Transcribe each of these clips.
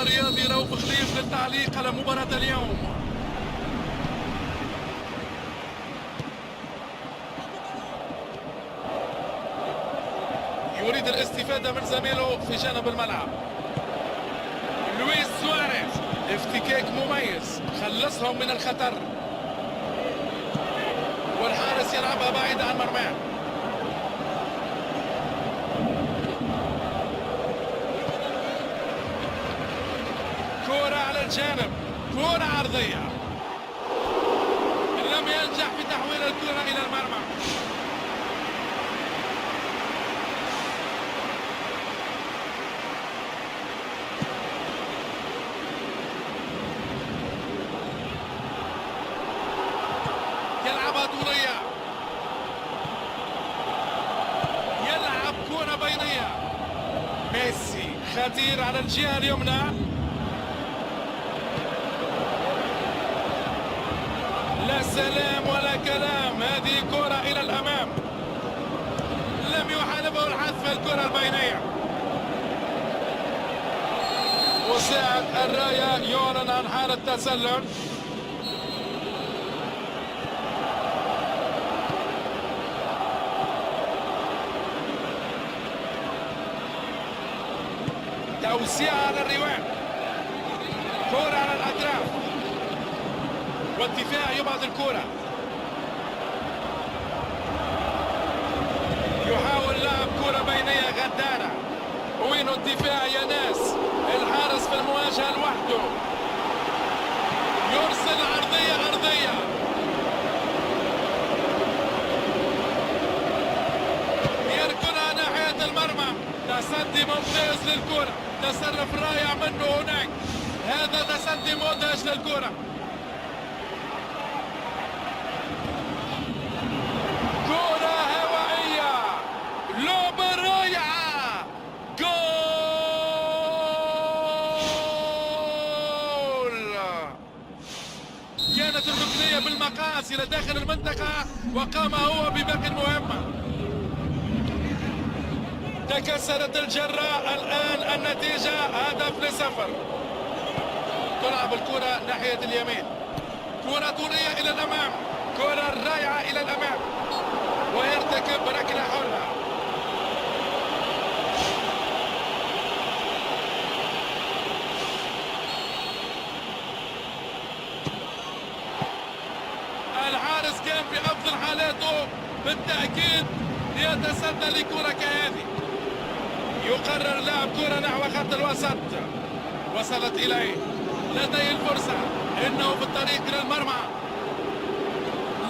الرياضي رؤوف خليف للتعليق على مباراة اليوم. يريد الاستفادة من زميله في جانب الملعب. لويس سواريز، افتكاك مميز خلصهم من الخطر، والحارس يلعبها بعيدة عن مرماه. كرة على الجانب، كرة عرضية، لم ينجح في تحويل الكرة إلى المرمى. يلعبها طولية، يلعب كرة بينية. ميسي خطير على الجهة اليمنى، لا سلام ولا كلام. هذه كرة إلى الأمام، لم يحالفه الحذف الكرة البينية. مساعد الراية يعلن عن حالة تسلل. توسيع على الرواق، كرة على الأطراف، والدفاع يبعد الكرة. يحاول لعب كرة بينية غدارة. وين الدفاع يا ناس؟ الحارس في المواجهة لوحده، يرسل أرضية. يركنها ناحية المرمى. تصدي ممتاز للكرة، تصرف رائع منه هناك. هذا تصدي مدهش للكرة. كرة هوائية، لعبة رائعة، جول. كانت الركنية بالمقاس إلى داخل المنطقة، وقام هو بباقي المهمة. تكسرت الجراء. الآن النتيجة 1-0. تلعب الكرة ناحية اليمين، كرة طولية إلى الأمام، كرة رائعة إلى الأمام، ويرتكب ركلة حرة. الحارس كان في أفضل حالاته بالتأكيد ليتصدى لكرة كهذه. يقرر لعب كرة نحو خط الوسط، وصلت إليه، لديه الفرصة، إنه في الطريق إلى المرمى،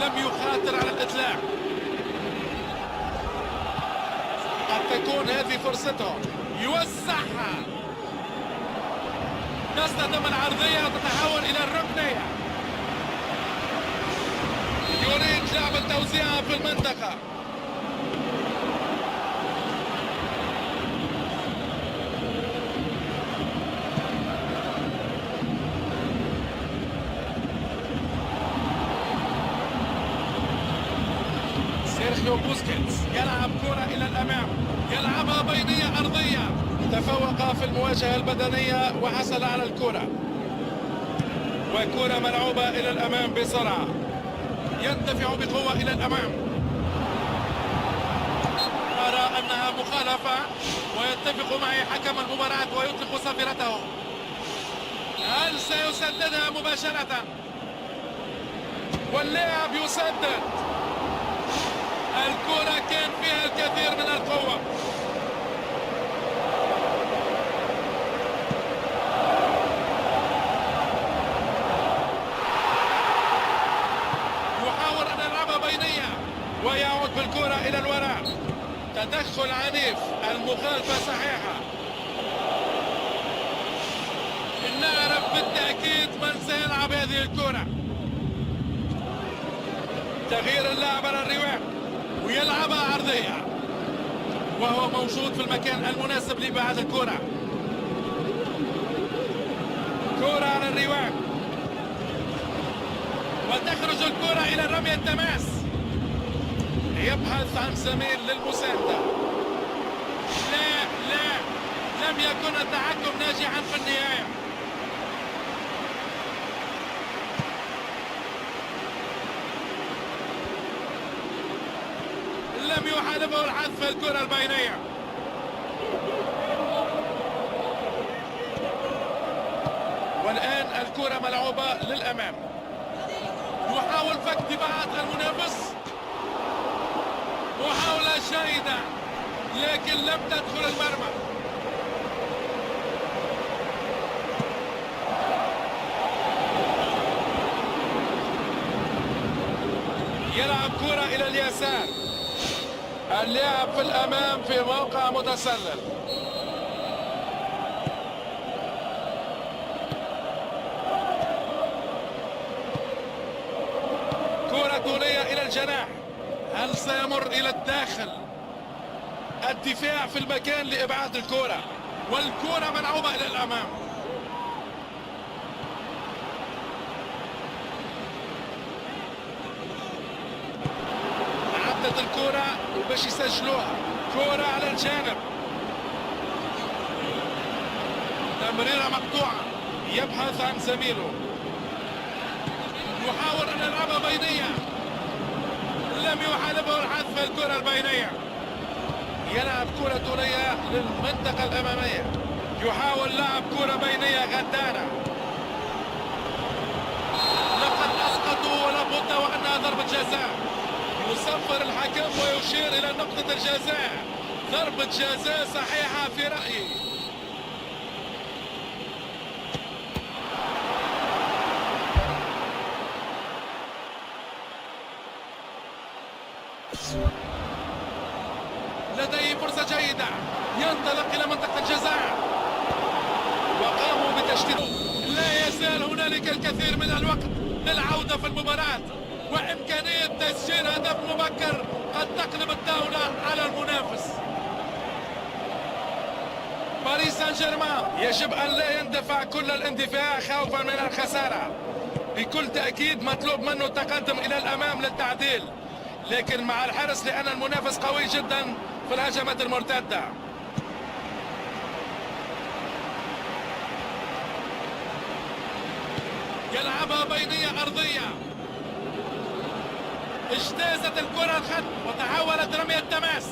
لم يخاطر على الإطلاق. قد تكون هذه فرصته، يوزعها، تصطدم العرضية وتتحول إلى الركنية. يريد لعب التوزيع في المنطقة. سيرخيو بوسكيتس يلعب كرة إلى الأمام، يلعبها بينية أرضية. تفوق في المواجهة البدنية وحصل على الكرة، وكرة ملعوبة إلى الأمام بسرعة. يندفع بقوة إلى الأمام. أرى أنها مخالفة، ويتفق معي حكم المباراة ويطلق صافرته. هل سيسددها مباشرة؟ واللاعب يسدد. الكرة كان فيها الكثير من القوة. يحاول أن يلعبها بينية، ويعود بالكرة إلى الوراء. تدخل عنيف، المخالفة صحيحة. نعرف بالتأكيد من سيلعب هذه الكرة. تغيير اللاعب على الرواق، ويلعبها عرضية، وهو موجود في المكان المناسب لإبعاد الكرة. كرة على الرواق، وتخرج الكرة إلى رمي التماس. يبحث عن زميل للمساندة. لا، لم يكن التحكم ناجحا في النهاية. لم يحالفه الحذف في الكرة البينية. والآن الكرة ملعوبة للأمام، يحاول فك دفاعات المنافس، محاولة جيدة لكن لم تدخل المرمى. يلعب كرة إلى اليسار، اللاعب في الأمام في موقع متسلل. كرة طولية إلى الجناح، هل سيمر إلى الداخل؟ الدفاع في المكان لإبعاد الكرة، والكرة ملعوبة إلى الأمام. عدت الكرة وباش يسجلوها، كرة على الجانب، تمريرة مقطوعة، يبحث عن زميله، يحاول أن يلعبها بينية، لم يحالفه الحذف في الكرة البينية. يلعب كرة طولية للمنطقة الأمامية، يحاول لعب كرة بينية غدارة، لقد أسقطوا ولا بد وأنها ضربة جزاء. يصفر الحكم ويشير إلى نقطة الجزاء، ضربة جزاء صحيحة في رأيي. لديه فرصة جيدة، ينطلق إلى منطقة الجزاء وقاموا بتشتيت. لا يزال هنالك الكثير من الوقت للعودة في المباراة، وإمكانية تسجيل هدف مبكر قد تقلب الدولة على المنافس. باريس سان جيرمان يجب أن لا يندفع كل الاندفاع خوفا من الخسارة، بكل تأكيد مطلوب منه التقدم إلى الأمام للتعديل، لكن مع الحرص لأن المنافس قوي جدا في الهجمات المرتدة. يلعبها بينية أرضية، اجتازت الكرة الخط وتحولت رمية تماس.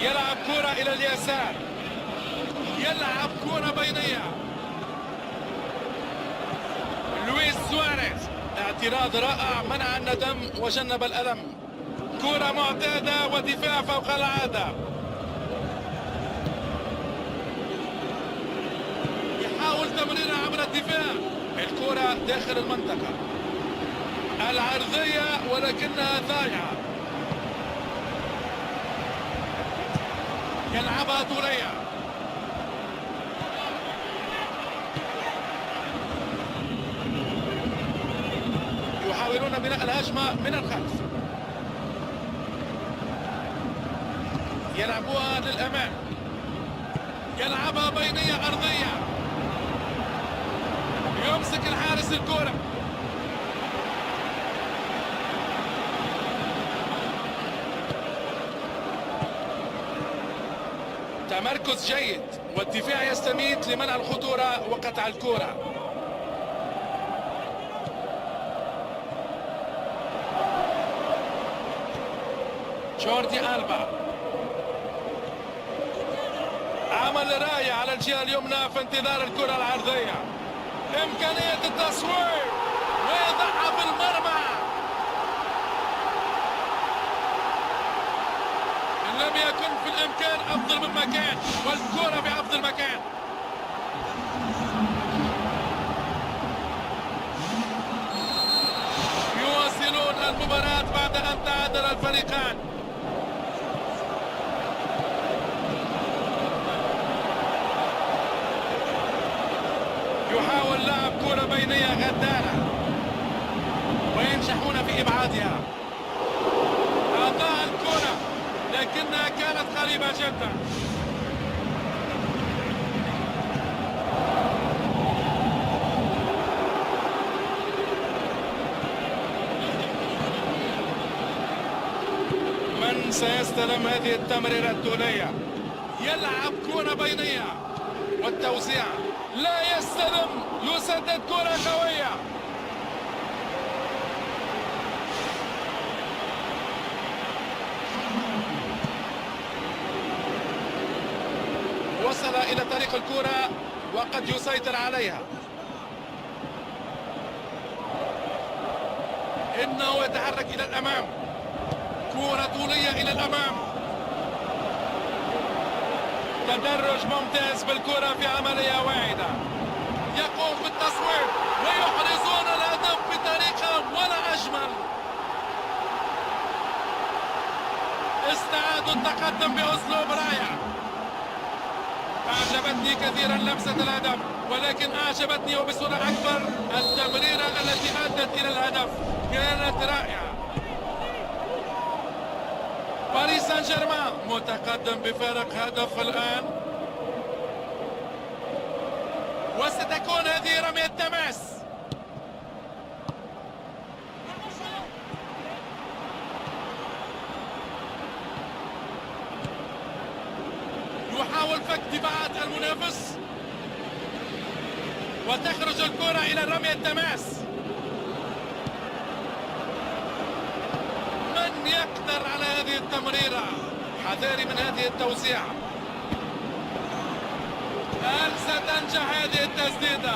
يلعب كرة إلى اليسار، يلعب كرة بينية، لويس سواريز، اعتراض رائع، منع الندم وجنب الألم. كرة معتادة ودفاع فوق العادة، يحاول تمريرها عبر الدفاع، الكرة داخل المنطقة العرضية ولكنها ضايعة. يلعبها طولية، يحاولون بناء الهجمة من الخلف، يلعبوها للأمام، يلعبها بينية أرضية، يمسك الحارس الكرة، تمركز جيد والدفاع يستميت لمنع الخطورة وقطع الكرة. جوردي ألبا عمل رأي على الجهة اليمنى في انتظار الكرة العرضية، إمكانية التصوير ويضعها في المرمى، إن لم يكن في الإمكان أفضل من مكان، والكرة بأفضل مكان. يواصلون المباراة بعد أن تعادل الفريقان. يحاول لعب كرة بينية غدارة وينجحون في إبعادها. أضاع الكرة لكنها كانت قريبة جدا. من سيستلم هذه التمريرة الطولية؟ يلعب كرة بينية والتوزيع، لا يستلم، يسدد كرة قوية. وصل إلى طريق الكرة وقد يسيطر عليها. إنه يتحرك إلى الأمام، كرة طولية إلى الأمام، تدرج ممتاز بالكرة في عملية واحدة، يقوم بالتصويب ويحرزون الهدف بطريقة ولا أجمل. استعادوا التقدم بأسلوب رائع. أعجبتني كثيرا لمسة الهدف، ولكن أعجبتني وبصورة أكبر التمريرة التي أدت إلى الهدف، كانت رائعة. باريس سان جيرمان متقدم بفارق هدف الآن، وستكون هذه رمية تماس. يحاول فك دفاعات المنافس وتخرج الكرة إلى رمية التماس. من يقدر على هذه التمريرة؟ حذاري من هذه التوزيع. هل ستنجح هذه التسديدة؟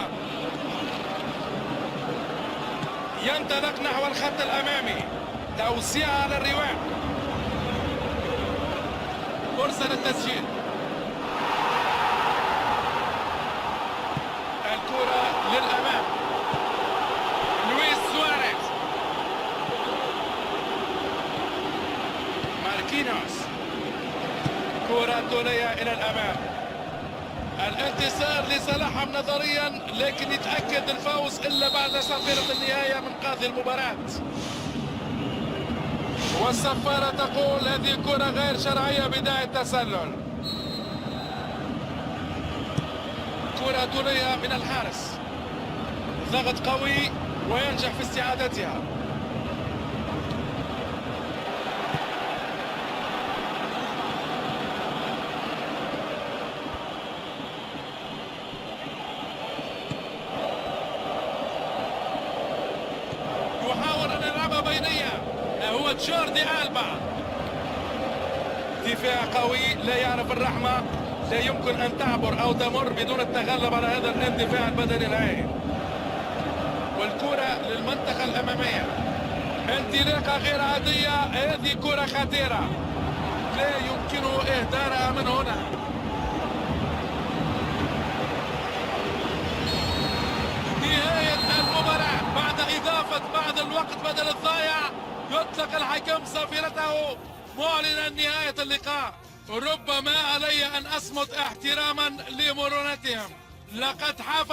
ينطلق نحو الخط الأمامي، توزيع على الرواق، فرصة للتسجيل. الكرة للأمام، لويس سواريز، ماركينوس، كرة طولية إلى الأمام. الانتصار لصلاحهم نظريا، لكن يتأكد الفوز إلا بعد صفيرة النهاية من قاضي المباراة. والصفارة تقول هذه كرة غير شرعية بداية تسلل. كرة طولية من الحارس، ضغط قوي وينجح في استعادتها. يحاول أن يلعبها بينية، هو جوردي ألبا. دفاع قوي لا يعرف الرحمة، لا يمكن أن تعبر أو تمر بدون التغلب على هذا الاندفاع البدني الهائل. والكرة للمنطقة الأمامية، انطلاقة غير عادية، هذه كرة خطيرة لا يمكن إهدارها من هنا. نهاية المباراة بعد إضافة بعض الوقت بدل الضايع، يطلق الحكم صافرته معلنا نهاية اللقاء. ربما علي أن أصمت احتراما لمرونتهم. لقد حافظ